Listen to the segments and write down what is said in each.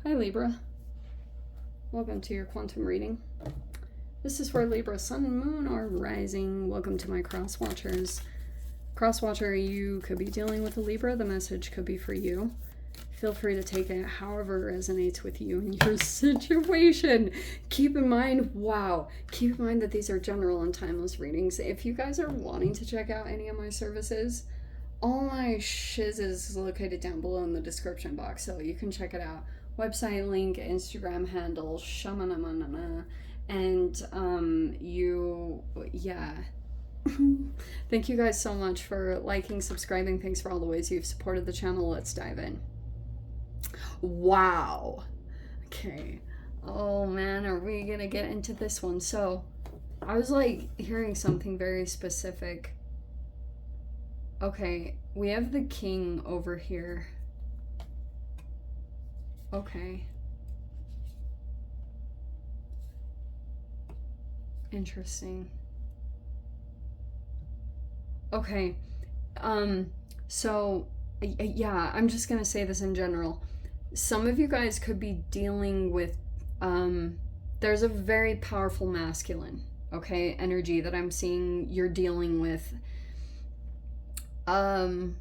Hi Libra, welcome to your quantum reading. This is for Libra Sun, Moon, or Rising. Welcome to my Cross Watchers. Cross Watcher, you could be dealing with a Libra. The message could be for you. Feel free to take it however resonates with you and your situation. Keep in mind, keep in mind that these are general and timeless readings. If you guys are wanting to check out any of my services, all my shiz is located down below in the description box, so you can check it out. Website link, Instagram handle, Shoman, and thank you guys so much for liking, subscribing. Thanks for all the ways you've supported the channel. Let's dive in. Wow. Okay. Oh man, are we gonna get into this one? So I was like hearing something very specific. Okay, we have the king over here. Okay. Interesting. Okay. So yeah, I'm just gonna say this in general. Some of you guys could be dealing with there's a very powerful masculine, okay, energy that I'm seeing you're dealing with. On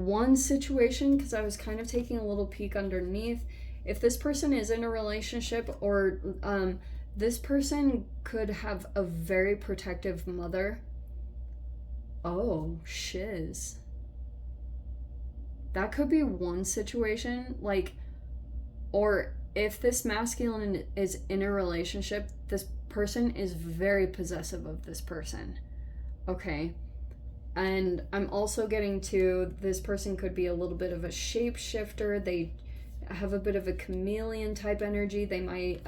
one situation, because I was kind of taking a little peek underneath, if this person is in a relationship, or this person could have a very protective mother. Oh, shiz. That could be one situation, like, or if this masculine is in a relationship, this person is very possessive of this person. Okay. And I'm also getting to, this person could be a little bit of a shapeshifter. They have a bit of a chameleon type energy. They might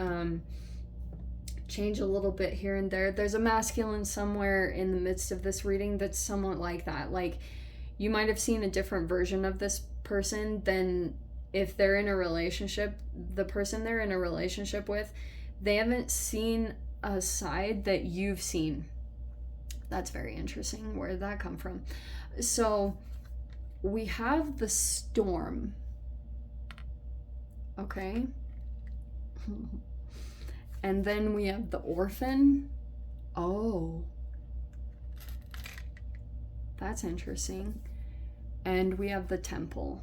change a little bit here and there. There's a masculine somewhere in the midst of this reading that's somewhat like that. Like, you might have seen a different version of this person than if they're in a relationship. The person they're in a relationship with, they haven't seen a side that you've seen. That's very interesting. Where did that come from? So we have the storm. Okay. And then we have the orphan. Oh. That's interesting. And we have the temple.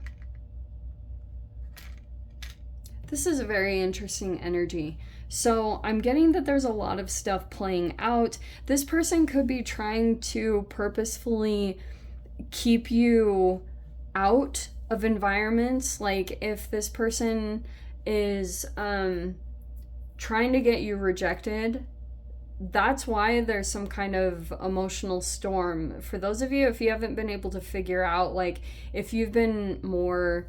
This is a very interesting energy. So I'm getting that there's a lot of stuff playing out. This person could be trying to purposefully keep you out of environments. Like, if this person is trying to get you rejected, that's why there's some kind of emotional storm. For those of you, if you haven't been able to figure out, like, if you've been more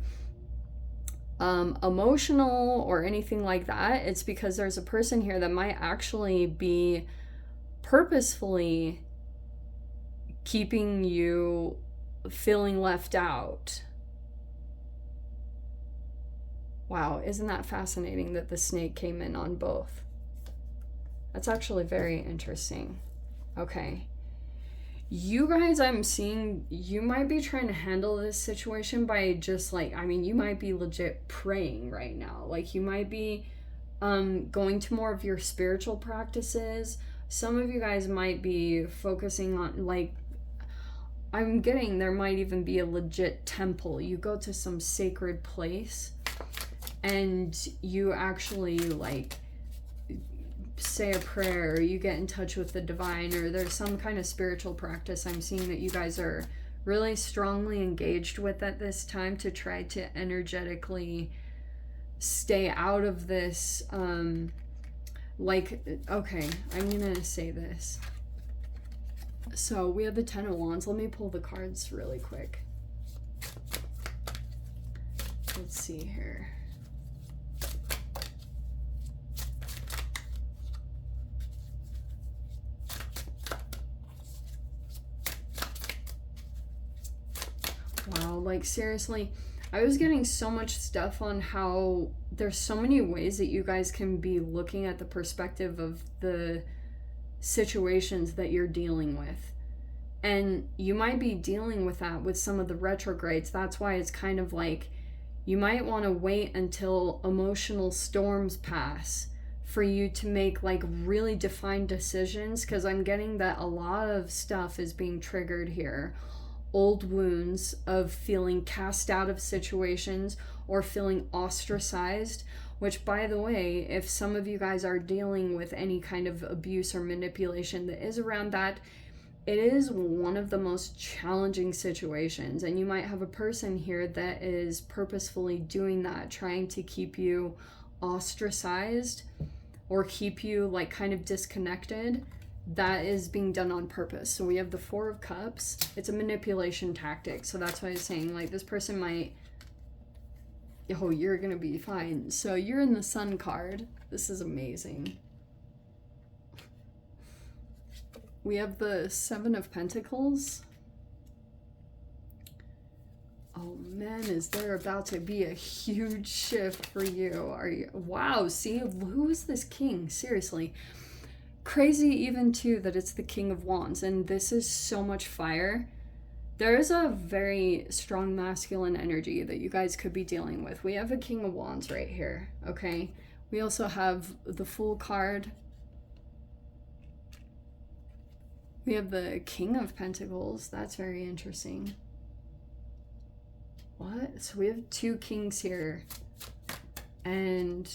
emotional or anything like that, it's because there's a person here that might actually be purposefully keeping you feeling left out. Wow, isn't that fascinating that the snake came in on both? That's actually very interesting. Okay. You guys, I'm seeing, you might be trying to handle this situation by just like, I mean, you might be legit praying right now. Like, you might be going to more of your spiritual practices. Some of you guys might be focusing on, like, I'm getting there might even be a legit temple. You go to some sacred place and you actually, like, say a prayer, or you get in touch with the divine, or there's some kind of spiritual practice I'm seeing that you guys are really strongly engaged with at this time to try to energetically stay out of this. Okay, I'm gonna say this. So we have the Ten of Wands. Let me pull the cards really quick. Let's see here. Wow, like, seriously, I was getting so much stuff on how there's so many ways that you guys can be looking at the perspective of the situations that you're dealing with. And you might be dealing with that with some of the retrogrades. That's why it's kind of like you might want to wait until emotional storms pass for you to make like really defined decisions, because I'm getting that a lot of stuff is being triggered here. Old wounds of feeling cast out of situations or feeling ostracized, which, by the way, if some of you guys are dealing with any kind of abuse or manipulation that is around that, it is one of the most challenging situations. And you might have a person here that is purposefully doing that, trying to keep you ostracized or keep you like kind of disconnected. That is being done on purpose. So we have the Four of Cups. It's a manipulation tactic. So that's why I was saying, like, this person might, oh, you're gonna be fine. So you're in the Sun card. This is amazing. We have the Seven of Pentacles. Oh man, is there about to be a huge shift for you? Are you? Wow, see, who is this king? Seriously. Crazy even too that it's the King of Wands, and this is so much fire. There is a very strong masculine energy that you guys could be dealing with. We have a King of Wands right here, okay? We also have the Fool card. We have the King of Pentacles. That's very interesting. What? So we have two kings here. And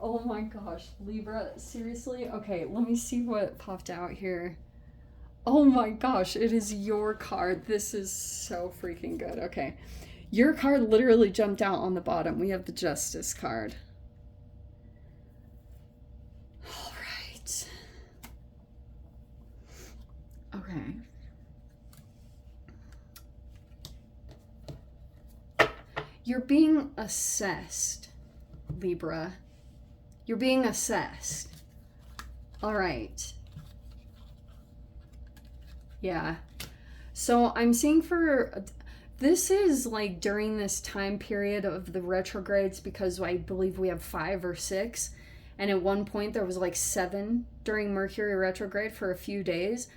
oh my gosh, Libra, seriously? Okay, let me see what popped out here. Oh my gosh, it is your card. This is so freaking good. Okay, your card literally jumped out on the bottom. We have the Justice card. All right. Okay. You're being assessed, Libra. You're being assessed. All right. Yeah. So I'm seeing for, this is like during this time period of the retrogrades, because I believe we have 5 or 6. And at one point there was like 7 during Mercury retrograde for a few days.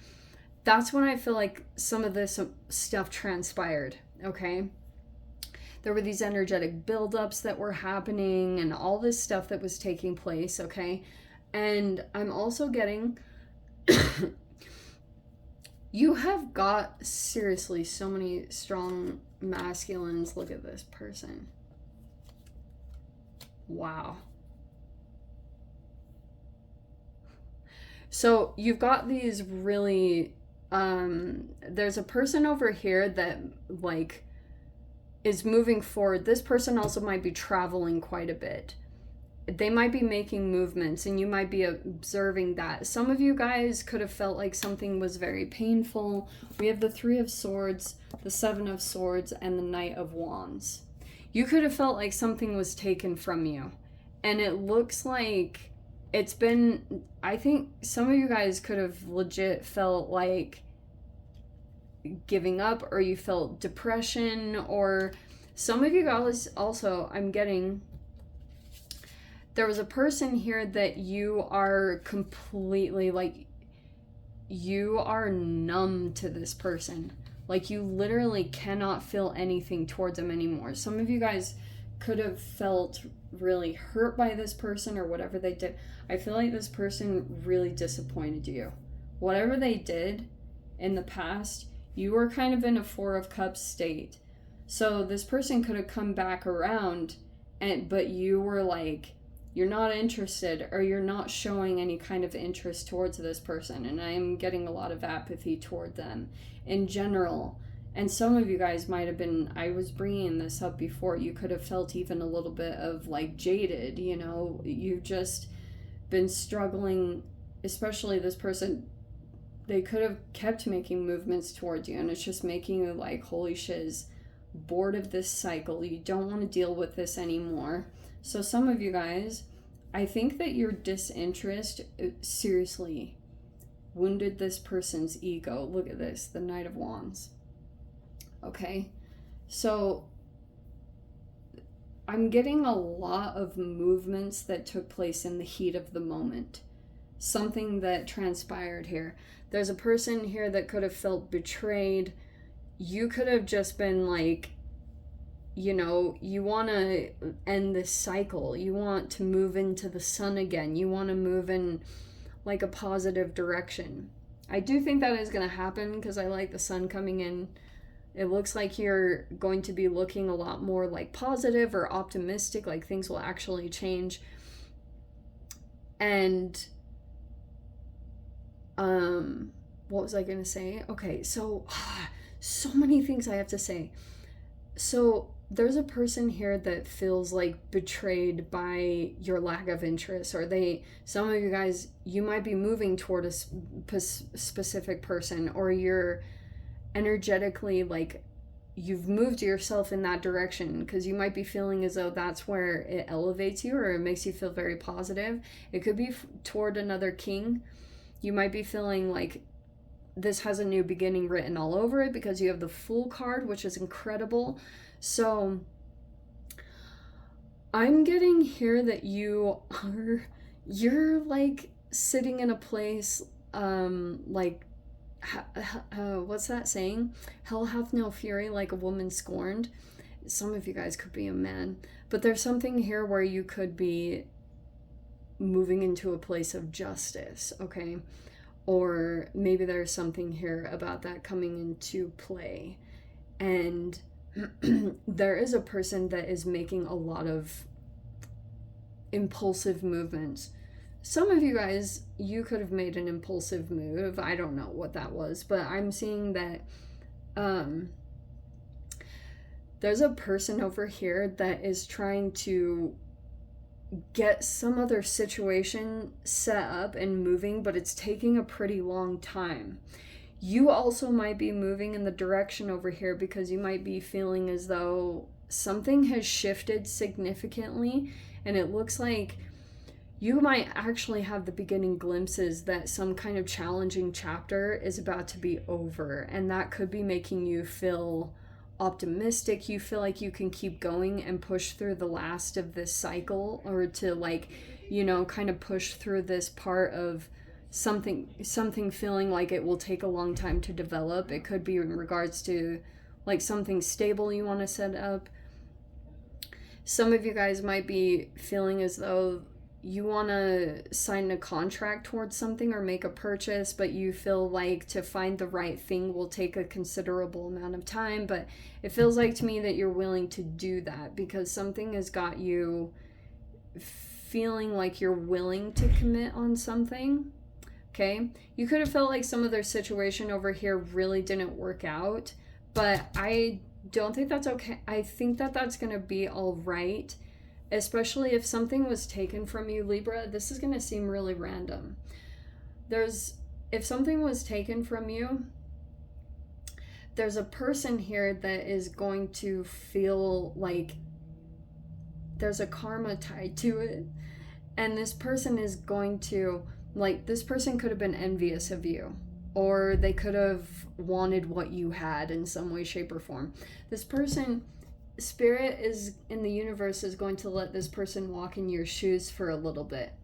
That's when I feel like some of this stuff transpired, okay? There were these energetic buildups that were happening and all this stuff that was taking place, okay? And I'm also getting, you have got, seriously, so many strong masculines. Look at this person. Wow. So you've got these really, there's a person over here that, like, is moving forward. This person also might be traveling quite a bit. They might be making movements and you might be observing that. Some of you guys could have felt like something was very painful. We have the 3 of Swords, the 7 of Swords, and the Knight of Wands. You could have felt like something was taken from you. And it looks like it's been, I think some of you guys could have legit felt like giving up, or you felt depression, or some of you guys also, I'm getting, there was a person here that you are completely, like, you are numb to this person. Like, you literally cannot feel anything towards them anymore. Some of you guys could have felt really hurt by this person or whatever they did. I feel like this person really disappointed you. Whatever they did in the past, you were kind of in a 4 of Cups state. So this person could have come back around, but you were like, you're not interested, or you're not showing any kind of interest towards this person. And I'm getting a lot of apathy toward them in general. And some of you guys might have been, I was bringing this up before, you could have felt even a little bit of like jaded, you know, you've just been struggling, especially this person. They could have kept making movements towards you, and it's just making you like, holy shiz, bored of this cycle. You don't want to deal with this anymore. So some of you guys, I think that your disinterest seriously wounded this person's ego. Look at this, the Knight of Wands. Okay, so I'm getting a lot of movements that took place in the heat of the moment. something that transpired here. There's a person here that could have felt betrayed. You could have just been like, you know, you want to end this cycle. You want to move into the sun again. You want to move in like a positive direction. I do think that is going to happen because I like the sun coming in. It looks like you're going to be looking a lot more like positive or optimistic, like things will actually change. And what was I going to say? Okay, so so many things I have to say. So there's a person here that feels like betrayed by your lack of interest, or some of you guys, you might be moving toward a specific person, or you're energetically like you've moved yourself in that direction because you might be feeling as though that's where it elevates you or it makes you feel very positive. It could be toward another king. You might be feeling like this has a new beginning written all over it because you have the Fool card, which is incredible. So I'm getting here that you're like sitting in a place like what's that saying? Hell hath no fury like a woman scorned. Some of you guys could be a man, but there's something here where you could be moving into a place of justice, okay? Or maybe there's something here about that coming into play. And there is a person that is making a lot of impulsive movements. Some of you guys, you could have made an impulsive move. I don't know what that was, but I'm seeing that there's a person over here that is trying to get some other situation set up and moving, but it's taking a pretty long time. You also might be moving in the direction over here because you might be feeling as though something has shifted significantly, and it looks like you might actually have the beginning glimpses that some kind of challenging chapter is about to be over, and that could be making you feel optimistic. You feel like you can keep going and push through the last of this cycle, or to like, you know, kind of push through this part of something feeling like it will take a long time to develop. It could be in regards to like something stable you want to set up. Some of you guys might be feeling as though you want to sign a contract towards something or make a purchase, but you feel like to find the right thing will take a considerable amount of time. But it feels like to me that you're willing to do that because something has got you feeling like you're willing to commit on something. Okay, you could have felt like some of their situation over here really didn't work out, but I don't think that's okay. I think that that's going to be all right. Especially if something was taken from you, Libra. This is going to seem really random. If something was taken from you, there's a person here that is going to feel like there's a karma tied to it. And this person is going to, like, this person could have been envious of you. Or they could have wanted what you had in some way, shape, or form. This person, Spirit is in the universe is going to let this person walk in your shoes for a little bit.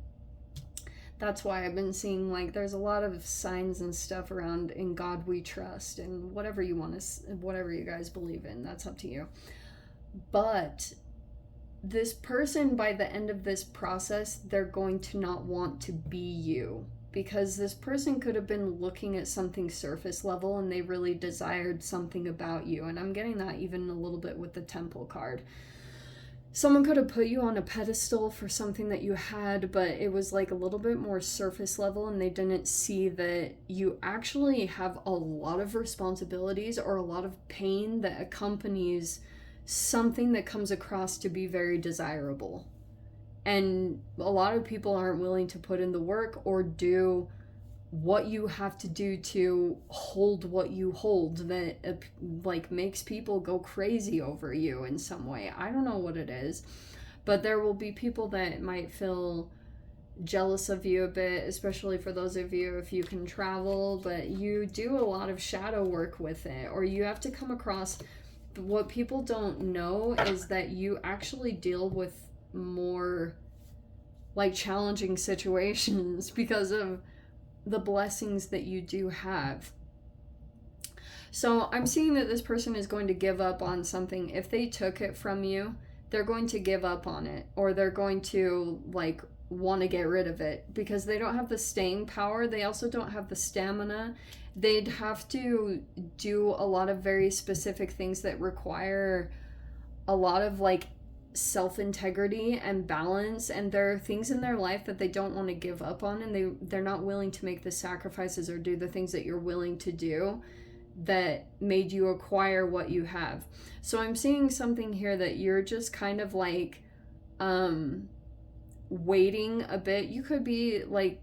That's why I've been seeing like there's a lot of signs and stuff around in God we trust and whatever you want to, whatever you guys believe in, that's up to you. But this person, by the end of this process, they're going to not want to be you. Because this person could have been looking at something surface level and they really desired something about you. And I'm getting that even a little bit with the Temple card. Someone could have put you on a pedestal for something that you had, but it was like a little bit more surface level and they didn't see that you actually have a lot of responsibilities or a lot of pain that accompanies something that comes across to be very desirable. And a lot of people aren't willing to put in the work or do what you have to do to hold what you hold that like makes people go crazy over you in some way. I don't know what it is, but there will be people that might feel jealous of you a bit, especially for those of you if you can travel, but you do a lot of shadow work with it, or you have to come across. What people don't know is that you actually deal with more like challenging situations because of the blessings that you do have. So I'm seeing that this person is going to give up on something. If they took it from you, they're going to give up on it, or they're going to like want to get rid of it because they don't have the staying power. They also don't have the stamina. They'd have to do a lot of very specific things that require a lot of like self-integrity and balance, and there are things in their life that they don't want to give up on, and they're not willing to make the sacrifices or do the things that you're willing to do that made you acquire what you have. So I'm seeing something here that you're just kind of like waiting a bit. You could be like,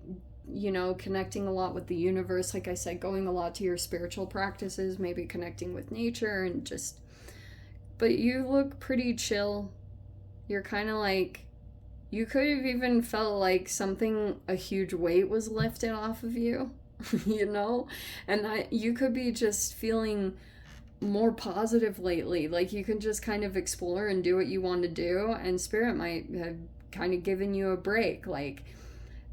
you know, connecting a lot with the universe, like I said, going a lot to your spiritual practices, maybe connecting with nature and just, but you look pretty chill. You're kind of like, you could have even felt like something, a huge weight was lifted off of you. You know, and that you could be just feeling more positive lately. Like you can just kind of explore and do what you want to do, and spirit might have kind of given you a break. Like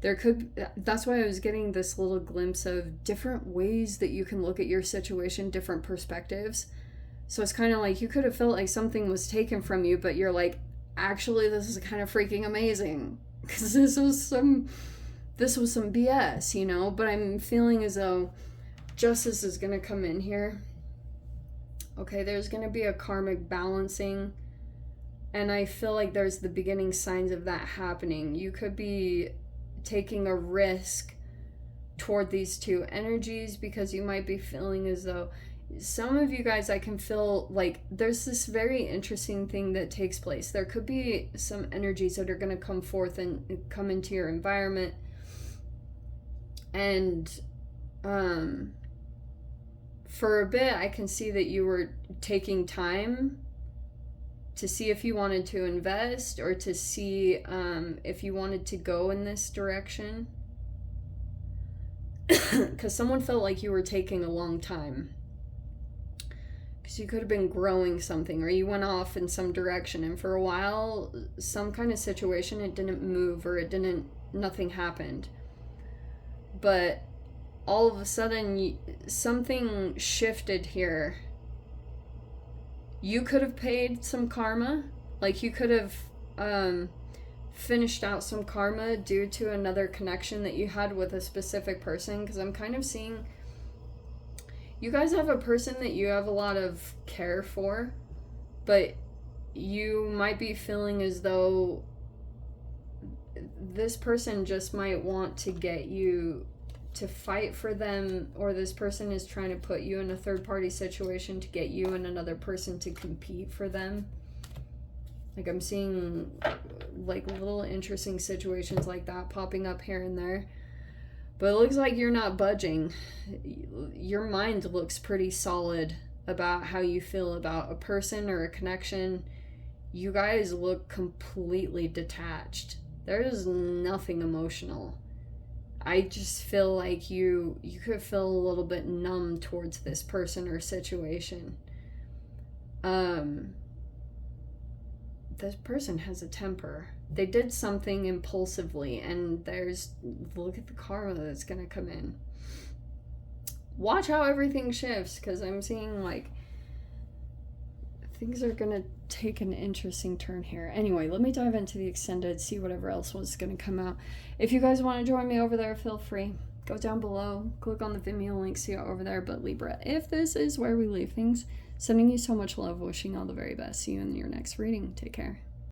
there could, that's why I was getting this little glimpse of different ways that you can look at your situation, different perspectives. So it's kind of like you could have felt like something was taken from you, but you're like, actually this is kind of freaking amazing because this was some BS, you know. But I'm feeling as though justice is going to come in here. Okay, there's going to be a karmic balancing, and I feel like there's the beginning signs of that happening. You could be taking a risk toward these two energies because you might be feeling as though some of you guys, I can feel like there's this very interesting thing that takes place. There could be some energies that are going to come forth and come into your environment. And for a bit, I can see that you were taking time to see if you wanted to invest or to see if you wanted to go in this direction. Because someone felt like you were taking a long time. Because you could have been growing something, or you went off in some direction, and for a while, some kind of situation, it didn't move, or nothing happened. But all of a sudden, something shifted here. You could have paid some karma. Like you could have finished out some karma due to another connection that you had with a specific person. Because I'm kind of seeing you guys have a person that you have a lot of care for, but you might be feeling as though this person just might want to get you to fight for them, or this person is trying to put you in a third-party situation to get you and another person to compete for them. Like I'm seeing like little interesting situations like that popping up here and there. But it looks like you're not budging. Your mind looks pretty solid about how you feel about a person or a connection. You guys look completely detached. There is nothing emotional. I just feel like you could feel a little bit numb towards this person or situation. This person has a temper. They did something impulsively, and look at the karma that's going to come in. Watch how everything shifts, because I'm seeing like things are going to take an interesting turn here. Anyway, let me dive into the extended, see whatever else was going to come out. If you guys want to join me over there, feel free. Go down below, click on the Vimeo link, see it over there. But Libra, if this is where we leave things, sending you so much love, wishing all the very best. See you in your next reading. Take care.